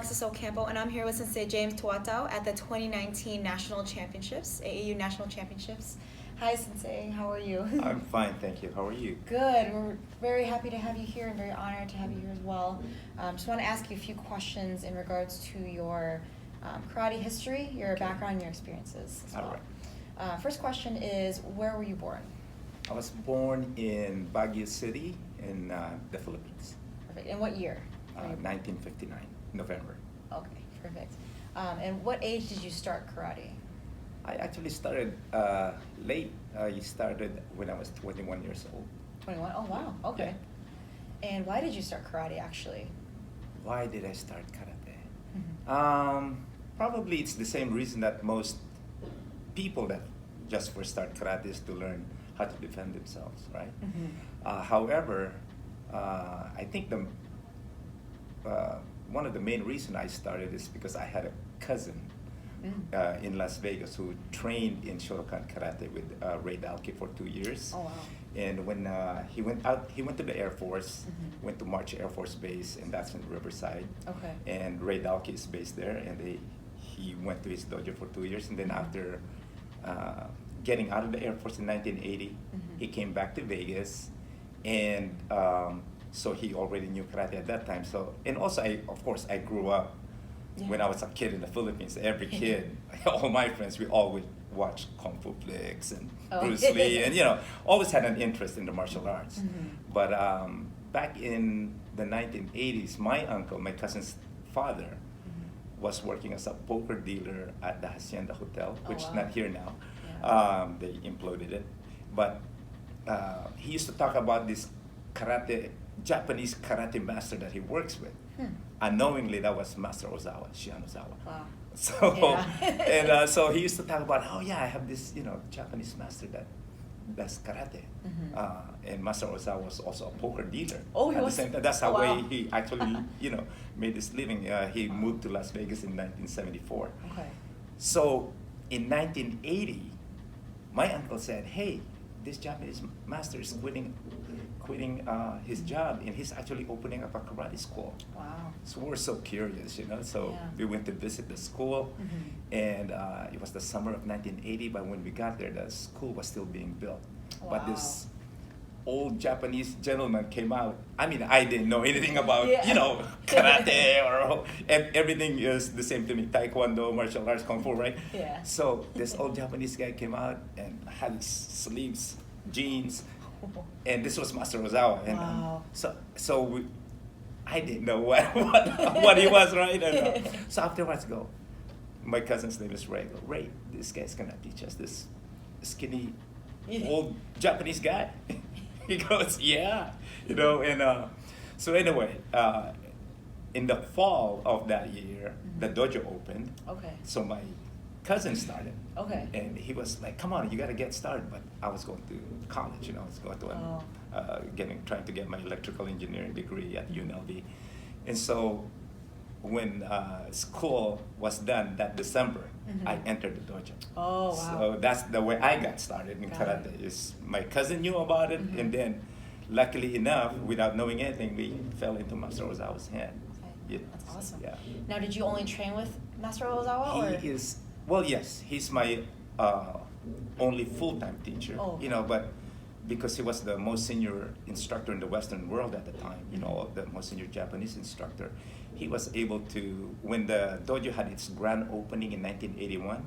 Alexis Ocampo, and I'm here with Sensei James Tawatao at the 2019 National Championships, AAU National Championships. Hi, Sensei. How are you? I'm fine, thank you. How are you? Good. We're very happy to have you here and very honored to have you here as well. Just want to ask you a few questions in regards to your karate history, your background, and your experiences as well. All right. First question is, where were you born? I was born in Baguio City in the Philippines, Perfect. And what year? 1959, November. Okay, perfect. And what age did you start karate? I actually started late. I started when I was 21 years old. 21? Oh, wow. Okay. Yeah. And why did you start karate, actually? Why did I start karate? Mm-hmm. Probably it's the same reason that most people that just first start karate is to learn how to defend themselves, right? Mm-hmm. However, I think one of the main reasons I started is because I had a cousin in Las Vegas who trained in Shotokan Karate with Ray Dalke for 2 years. Oh, wow. And when he went to the Air Force, went to March Air Force Base, and that's in Riverside. Okay. And Ray Dalke is based there, and he went to his dojo for 2 years, and then after getting out of the Air Force in 1980, he came back to Vegas, and so he already knew karate at that time. So, and also, of course, I grew up when I was a kid in the Philippines. Every kid, all my friends, we all would watch Kung Fu flicks and Bruce Lee, and always had an interest in the martial arts. But back in the 1980s, my uncle, my cousin's father, was working as a poker dealer at the Hacienda Hotel, which is not here now. Yeah. They imploded it. But he used to talk about this Japanese karate master that he works with. Unknowingly, that was Master Ozawa, Shihan Ozawa. Wow. So, and so he used to talk about, oh yeah, I have this, Japanese master that does karate. And Master Ozawa was also a poker dealer. Oh, he at was? the same time. That's how Wow. way he actually, made his living. He moved to Las Vegas in 1974. Okay. So in 1980, my uncle said, hey, this Japanese master is quitting his job, and he's actually opening up a karate school. Wow. So we're so curious, So Yeah. we went to visit the school, and it was the summer of 1980. But when we got there, the school was still being built. Wow. But this old Japanese gentleman came out. I mean, I didn't know anything about karate and everything is the same to me: taekwondo, martial arts, kung fu, right? Yeah. So this old Japanese guy came out and had his sleeves, jeans. And this was Master Ozawa, and Wow. I didn't know what he was, right? And, so afterwards, my cousin's name is Ray. Ray, this guy's gonna teach us, this skinny old Japanese guy. He goes, yeah, and so anyway, in the fall of that year, the dojo opened. Okay. So my cousin started. Okay. And he was like, come on, you got to get started. But I was going to college, I was going to, trying to get my electrical engineering degree at UNLV. And so when school was done that December, I entered the dojo. Oh, wow. So that's the way I got started in karate. Is my cousin knew about it, and then luckily enough, without knowing anything, we fell into Master Ozawa's hand. Okay. That's awesome. Yeah. Now, did you only train with Master Ozawa? He is, well, yes, he's my only full-time teacher, Oh. But because he was the most senior instructor in the Western world at the time, the most senior Japanese instructor, he was able to, when the dojo had its grand opening in 1981,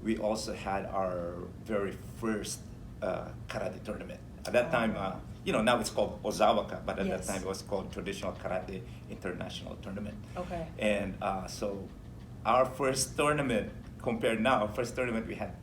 we also had our very first karate tournament. At that time, now it's called Ozawaka, but at that time it was called Traditional Karate International Tournament. Okay. And so our first tournament, compared now, first tournament we had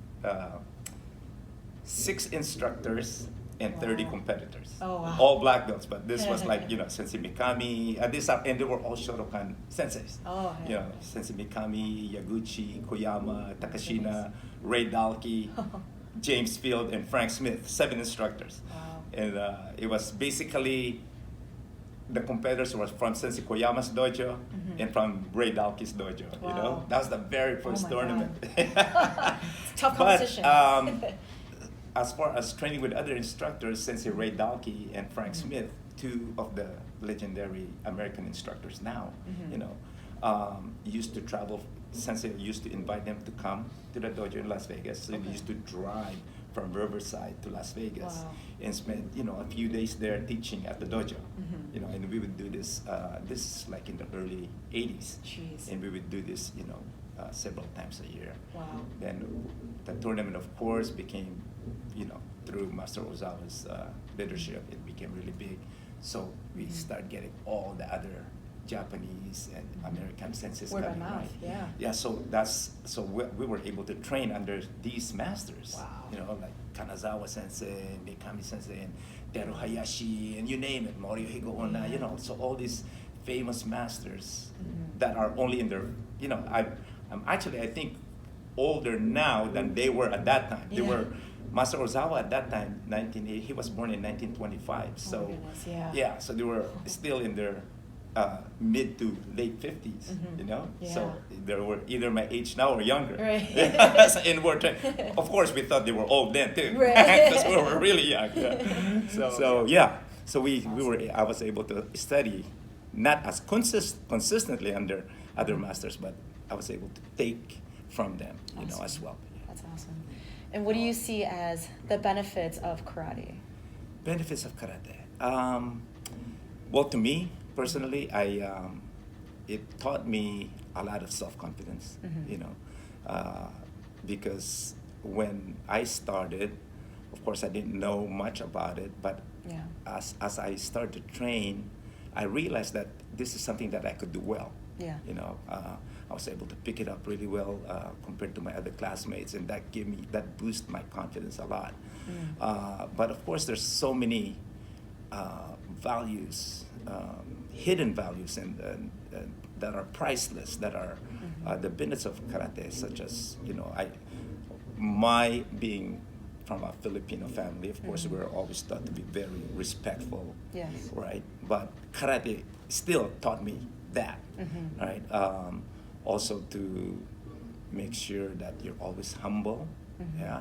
6 instructors and 30 competitors. Oh, wow. All black belts, but this was like, Sensei Mikami, and they were all Shotokan senseis. Oh, yeah. Sensei Mikami, Yaguchi, Koyama, Takashina, Ray Dalke, James Field, and Frank Smith, 7 instructors. Wow. And it was basically, the competitors were from Sensei Koyama's dojo and from Ray Dalke's dojo. Wow. That was the very first my tournament. Tough competition. But as far as training with other instructors, Sensei Ray Dalke and Frank Smith, 2 of the legendary American instructors now, used to travel. Sensei used to invite them to come to the dojo in Las Vegas. So they used to drive from Riverside to Las Vegas Wow. and spend a few days there teaching at the dojo. And we would do this. This is like in the early '80s, Jeez. and we would do this several times a year. Wow. Then the tournament, of course, became through Master Ozawa's leadership, it became really big. So we start getting all the other Japanese and American senseis Word of coming, mouth, right? yeah. Yeah, so we were able to train under these masters. Wow. Like Kanazawa Sensei, Mikami Sensei, and Teru Hayashi, and you name it, Morihiko Onna. So all these famous masters that are only in their. I'm actually, I think, older now than they were at that time. They were. Master Ozawa at that time, 1980, he was born in 1925. So, Oh my goodness, yeah. So they were still in their mid to late 50s, Yeah. So they were either my age now or younger. Right. And of course, we thought they were old then too, Right. because we were really young. Yeah. So I was able to study not as consistently under other masters, but I was able to take from them, Awesome. as well. That's awesome. And what do you see as the benefits of karate? Benefits of karate. Well, to me personally, it taught me a lot of self-confidence. Because when I started, of course, I didn't know much about it, but as I started to train, I realized that this is something that I could do well. Yeah. I was able to pick it up really well compared to my other classmates, and that boosted my confidence a lot. But of course, there's so many values, hidden values, and that are priceless. That are the benefits of karate, such as my being from a Filipino family. Of course, we're always taught to be very respectful, Yes. right? But karate still taught me that, right? Also to make sure that you're always humble,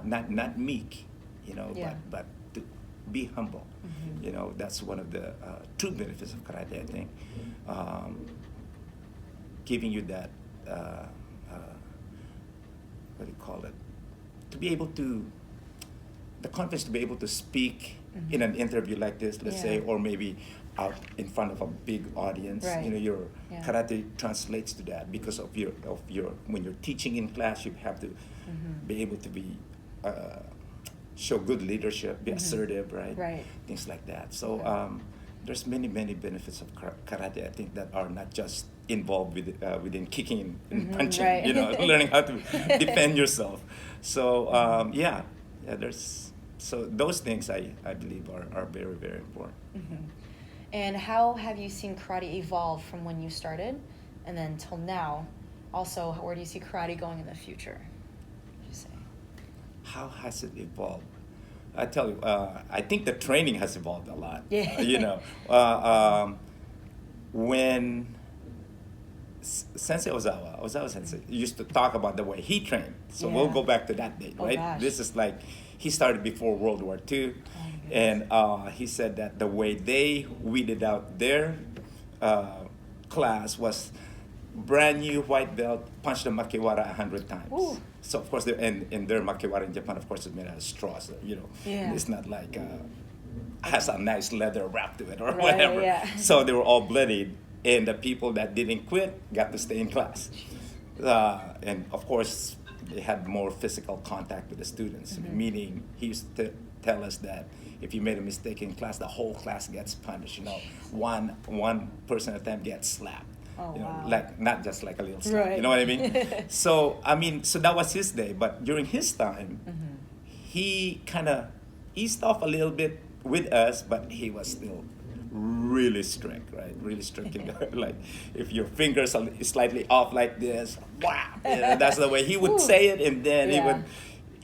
not meek, but to be humble. That's one of the true benefits of karate, I think. Giving you that, what do you call it? To be able to, the confidence to be able to speak in an interview like this, let's say, or maybe out in front of a big audience. Right. Your karate translates to that because of your when you're teaching in class, you have to be able to be show good leadership, be assertive, right? Right. Things like that. So there's many benefits of karate, I think, that are not just involved within kicking and punching. Right. Learning how to defend yourself. So there's those things I believe are very, very important. And how have you seen karate evolve from when you started and then till now? Also, where do you see karate going in the future, would you say? How has it evolved? I tell you, I think the training has evolved a lot. Yeah. When Sensei Ozawa Sensei used to talk about the way he trained. So we'll go back to that date, right? Gosh. This is like, he started before World War II. And he said that the way they weeded out their class was brand new white belt, punch the makiwara 100 times. Ooh. So of course, and their makiwara in Japan, of course, is made out of straws. It's not like has a nice leather wrap to it or whatever. Yeah. So they were all bloodied, and the people that didn't quit got to stay in class. And of course, they had more physical contact with the students. Meaning, he used to tell us that if you made a mistake in class, the whole class gets punished. One person at a time gets slapped. Oh, wow. Like not just like a little slap. Right. You know what I mean? So that was his day. But during his time, he kind of eased off a little bit with us, but he was still really strict, right? Really strict. Like if your fingers are slightly off like this, wow, that's the way he would say it, and then he would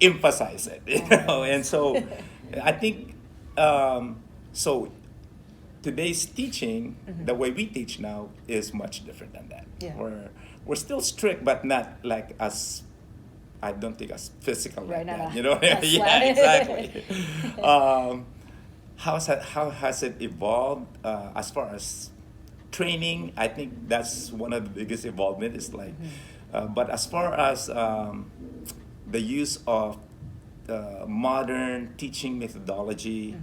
emphasize it, And so, I think so. Today's teaching, the way we teach now, is much different than that. Yeah. We're still strict, but not like as, I don't think as physical Right, like not that. a Yeah, slap. exactly. How has it evolved as far as training, I think that's one of the biggest involvement. Is like, Mm-hmm. but as far as the use of modern teaching methodology,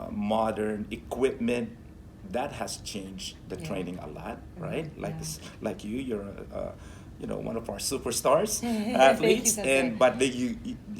modern equipment, that has changed the Yeah. training a lot, right? Like Yeah. this, like you're one of our superstars Thank you, athletes, Sensei. and but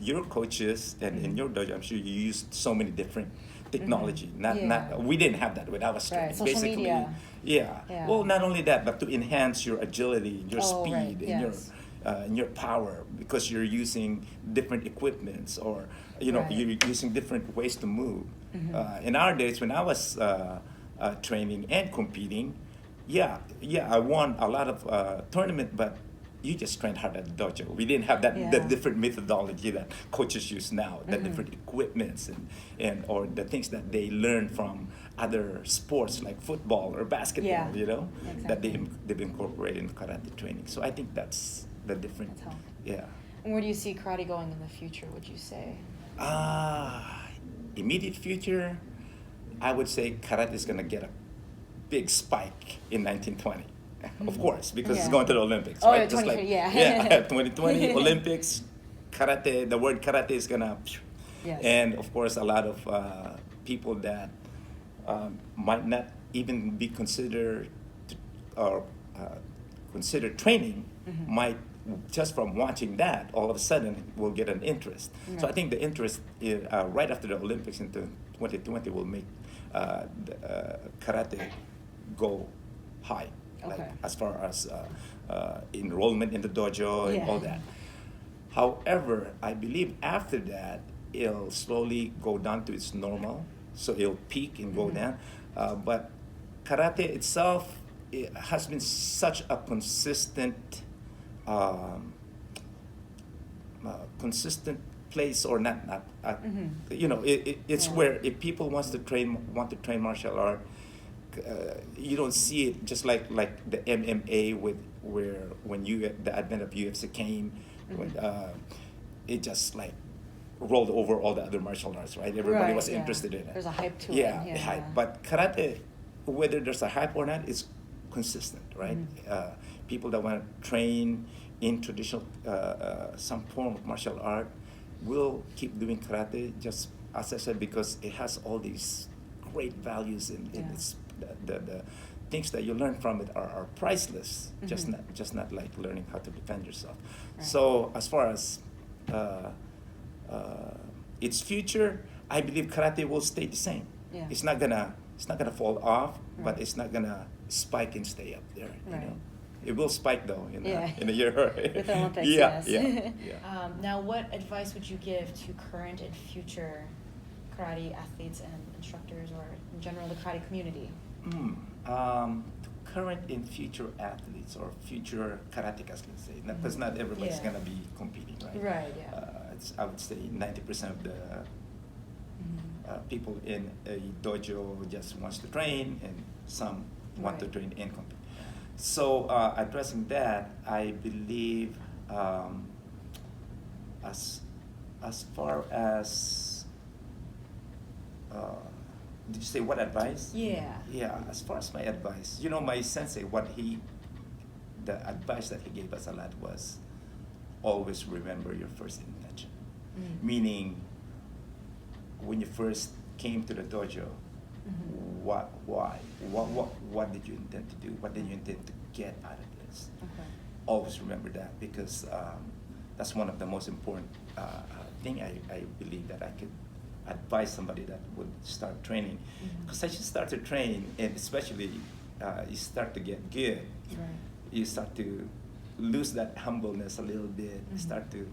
your coaches and in your dojo, I'm sure you used so many different technology. Yeah. Not we didn't have that when I was training. Right, social Basically, media. yeah. Yeah. Well, not only that, but to enhance your agility, your Oh, speed, right, yes. and your power, because you're using different equipments, or Right. you're using different ways to move. Mm-hmm. In our days, when I was training and competing, I won a lot of tournament, but you just trained hard at the dojo. We didn't have that the Yeah. different methodology that coaches use now, the different equipments and or the things that they learn from other sports like football or basketball. Yeah. That Exactly. they've incorporated in karate training. So I think that's the different. That's helped. Yeah. And where do you see karate going in the future, would you say? Immediate future, I would say karate is gonna get a big spike in 1920. Of course, because it's Yeah. going to the Olympics, Oh, right? yeah, Just like 2020, yeah. 2020 Olympics, karate. The word karate is gonna, Yes. and of course, a lot of people that might not even be considered or consider training might just from watching that all of a sudden will get an interest. So I Right. think the interest right after the Olympics in 2020 will make karate go high, like Okay. as far as enrollment in the dojo and Yeah. all that. However, I believe after that it'll slowly go down to its normal, so it'll peak and go down. But karate itself, it has been such a consistent, consistent place, or not. It's Yeah. where if people want to train martial art, you don't see it just like the MMA with where when the advent of UFC came, when it just like rolled over all the other martial arts, right? Everybody Right, was yeah. interested in it. There's a hype to it, Yeah, yeah. hype. But karate, whether there's a hype or not, is consistent, right? People that want to train in traditional some form of martial art will keep doing karate, just as I said, because it has all these great values in Yeah. its the things that you learn from it are priceless. Just not like learning how to defend yourself. Right. So as far as its future, I believe karate will stay the same. Yeah. It's not gonna fall off, but Right. it's not gonna spike and stay up there. Right. It will spike though Yeah. in a year. With the Olympics, yeah, yes. yeah. Now, what advice would you give to current and future karate athletes and instructors, or in general the karate community? To current and future athletes or future karatekas, let's say, because not everybody's Yeah. gonna be competing, right? Right, yeah. I would say 90% of the people in a dojo just wants to train, and some want to Right. train and compete. So addressing that, I believe as far as did you say what advice? Yeah. Yeah, as far as my advice, my sensei, the advice that he gave us a lot was always remember your first intention. Meaning, when you first came to the dojo, why? What did you intend to do? What did you intend to get out of this? Okay. Always remember that, because that's one of the most important thing I believe that I could advise somebody that would start training. Because as you start to train, and especially you start to get good, Right. you start to lose that humbleness a little bit. Start to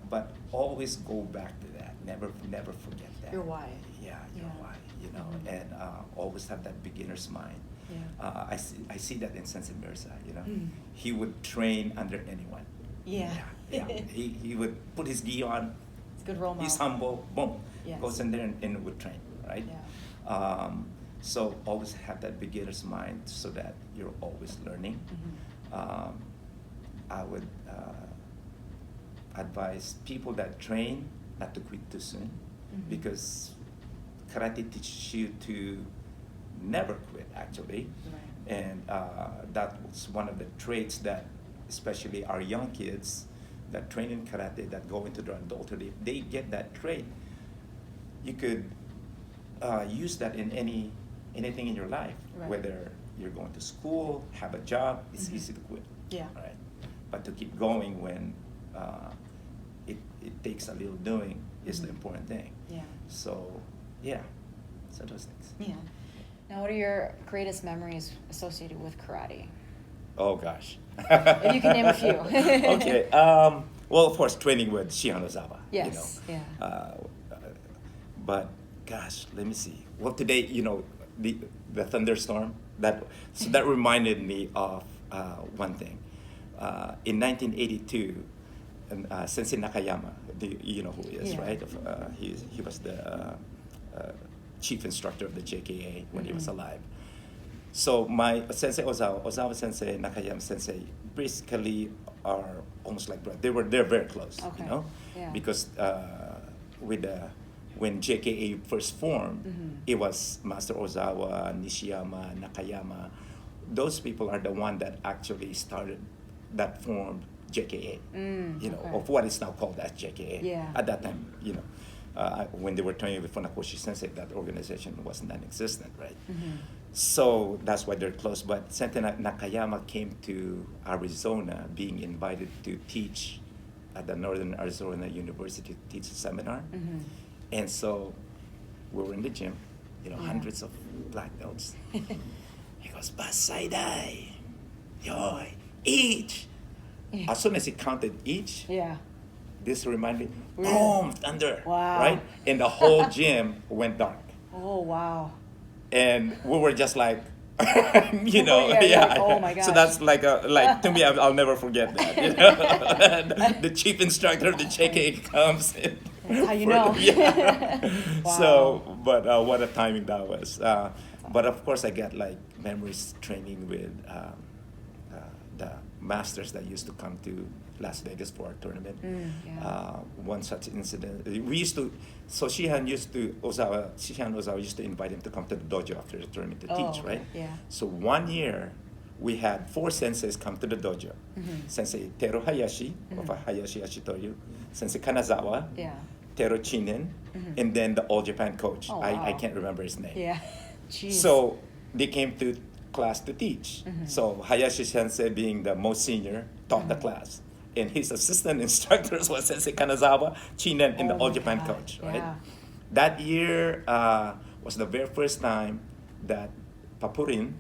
but always go back to that. Never forget that. Your why. Yeah, your Yeah. why. And always have that beginner's mind. Yeah. I see that in Sensei Mirza. He would train under anyone. Yeah. Yeah. He would put his gi on. It's a good role model. He's humble. Boom. Yes. Goes in there and would train. Right. Yeah. So always have that beginner's mind, so that you're always learning. I would advise people that train not to quit too soon, because karate teaches you to never quit actually. Right. And that was one of the traits that, especially our young kids that train in karate, that go into their adulthood, if they get that trait, you could use that in anything in your life, Right. whether you're going to school, have a job, it's Mhm. easy to quit. Yeah. Right? But to keep going when it takes a little doing is the Mhm. important thing. Yeah. So, yeah, so those things. Yeah. Now, what are your greatest memories associated with karate? Oh gosh. If you can name a few. Okay. Well, of course, training with Shihan Ozawa. Yes. You know. Yeah. But gosh, let me see. Well, today, the thunderstorm that reminded me of one thing. In 1982, and, Sensei Nakayama, you know who he is, Yeah. right? He was the chief instructor of the JKA when he was Mhm. alive. So my Sensei Ozawa Sensei, Nakayama Sensei, basically are almost like brothers. They're very close, Okay. Yeah. because when JKA first formed, Mhm. it was Master Ozawa, Nishiyama, Nakayama. Those people are the one that actually formed JKA. Okay. Of what is now called as JKA. Yeah. At that time, when they were training with Funakoshi Sensei, that organization was non-existent, right? Mhm. So that's why they're close. But Sensei Nakayama came to Arizona, being invited to teach at the Northern Arizona University to teach a seminar. Mhm. And so we were in the gym, Yeah. hundreds of black belts. He goes, Basai Dai, yo, each. Yeah. As soon as he counted each, Yeah. this reminded me, Really? boom, thunder, Wow. right? And the whole gym went dark. Oh, wow. And we were just like, Yeah, you're like, oh my So gosh. that's like to me, I'll never forget that. The chief instructor of the JK comes in. That's how you know. Yeah. Wow. So, but what a timing that was. But of course, I got like memories training with the masters that used to come to Las Vegas for our tournament. Yeah. One such incident, so Shihan Ozawa used to invite him to come to the dojo after the tournament to Oh, teach, okay. right? Yeah. So one year, we had 4 senseis come to the dojo. Mhm. Sensei Teru Hayashi, of Mhm. Hayashi Ashitoryu, Sensei Kanazawa, Yeah. Teru Chinen, Mhm. and then the All Japan coach. Oh, I wow. can't remember his name. Yeah. Jeez. So they came to class to teach. Mhm. So Hayashi Sensei, being the most senior, taught the Mhm. class. And his assistant instructors was Sensei Kanazawa, Chinen, and the Oh All my Japan God. coach, right? Yeah. That year was the very first time that Papurin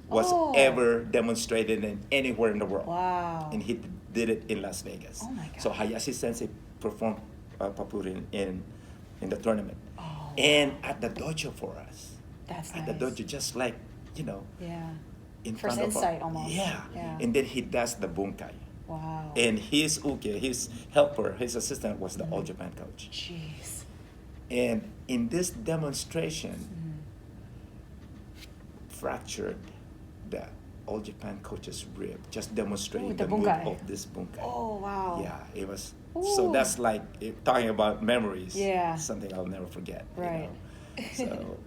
was Oh. ever demonstrated in anywhere in the world. Wow. And he did it in Las Vegas. Oh my So God. Hayashi Sensei performed Papurin in the tournament. Oh, And at the dojo for us. That's At nice. the dojo, just like, Yeah. in First front of insight almost. Yeah. Yeah. And then he does the bunkai. Wow. And his helper, his assistant was the All Japan coach. Jeez. And in this demonstration, Mhm. fractured the All Japan coach's rib, just demonstrating Ooh, the the move bunkai. of this bunkai. Oh, wow. Yeah, it was. Ooh. So that's like talking about memories. Yeah. Something I'll never forget. Right. So,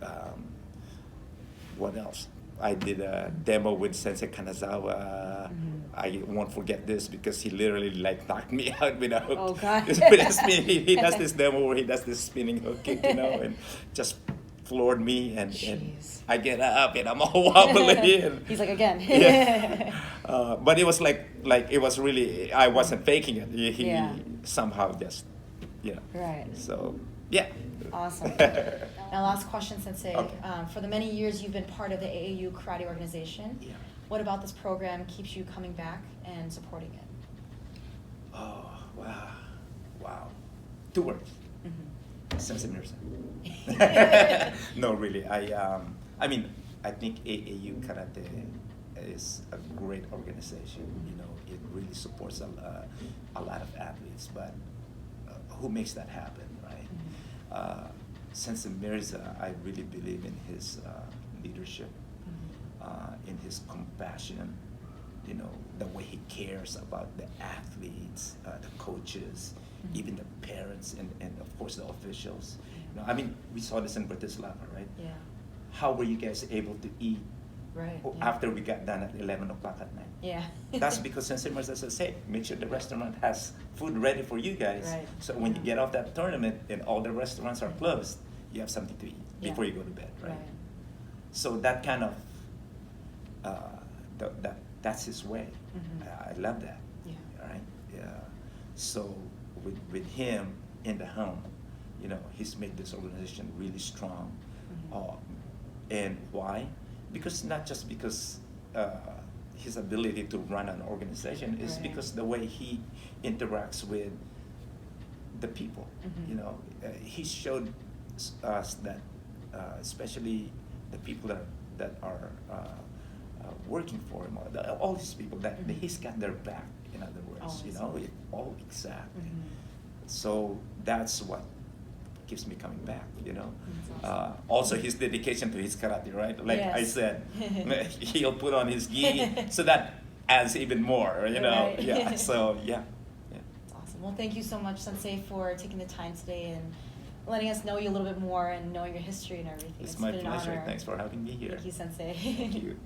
what else? I did a demo with Sensei Kanazawa. Mhm. I won't forget this because he literally like knocked me out with a hook. Oh, God. With a spin. He does this demo where he does this spinning hook kick, and just floored me, and Jeez. I get up and I'm all wobbly. And, He's like, again. yeah. But it was like it was really, I wasn't faking it. He Yeah. somehow just, Right. So, yeah. Awesome. Now, last question, Sensei. Okay. For the many years you've been part of the AAU karate organization, Yeah. what about this program keeps you coming back and supporting it? Oh, wow. Wow. 2 words. Mhm. Sensei Mirza. No, really. I mean, I think AAU Karate is a great organization. It really supports a lot of athletes, but who makes that happen, right? Sensei Mirza, I really believe in his leadership, in his compassion, the way he cares about the athletes, the coaches, even the parents, and of course the officials. I mean, we saw this in Bratislava, right? Yeah. how were you guys able to eat Right. after we got done at 11 o'clock at night? Yeah. That's because Sensei Marcelo said, make sure the restaurant has food ready for you guys. Right. So when you Yeah. get off that tournament and all the restaurants are Right. closed, you have something to eat Yeah. before you go to bed, right? Right. So that kind of, that's his way. Mhm. I love that. Yeah. Right? Yeah. So with him in the helm, you know, he's made this organization really strong. Mhm. And why? Because not just because his ability to run an organization is Right. because the way he interacts with the people. Mhm. You know, he showed us that, especially the people that are working for him, all these people that Mhm. he's got their back. In other words, you Always. know, all exactly. Mhm. So that's what keeps me coming back, you know. That's awesome. Also his dedication to his karate, right? Like I Yes. said, he'll put on his gi, so that adds even more, you know. Right. Yeah. So yeah. That's awesome. Well, thank you so much, Sensei, for taking the time today and letting us know you a little bit more and knowing your history and everything. It's my been an pleasure. honor. Thanks for having me here. Thank you, Sensei. Thank you.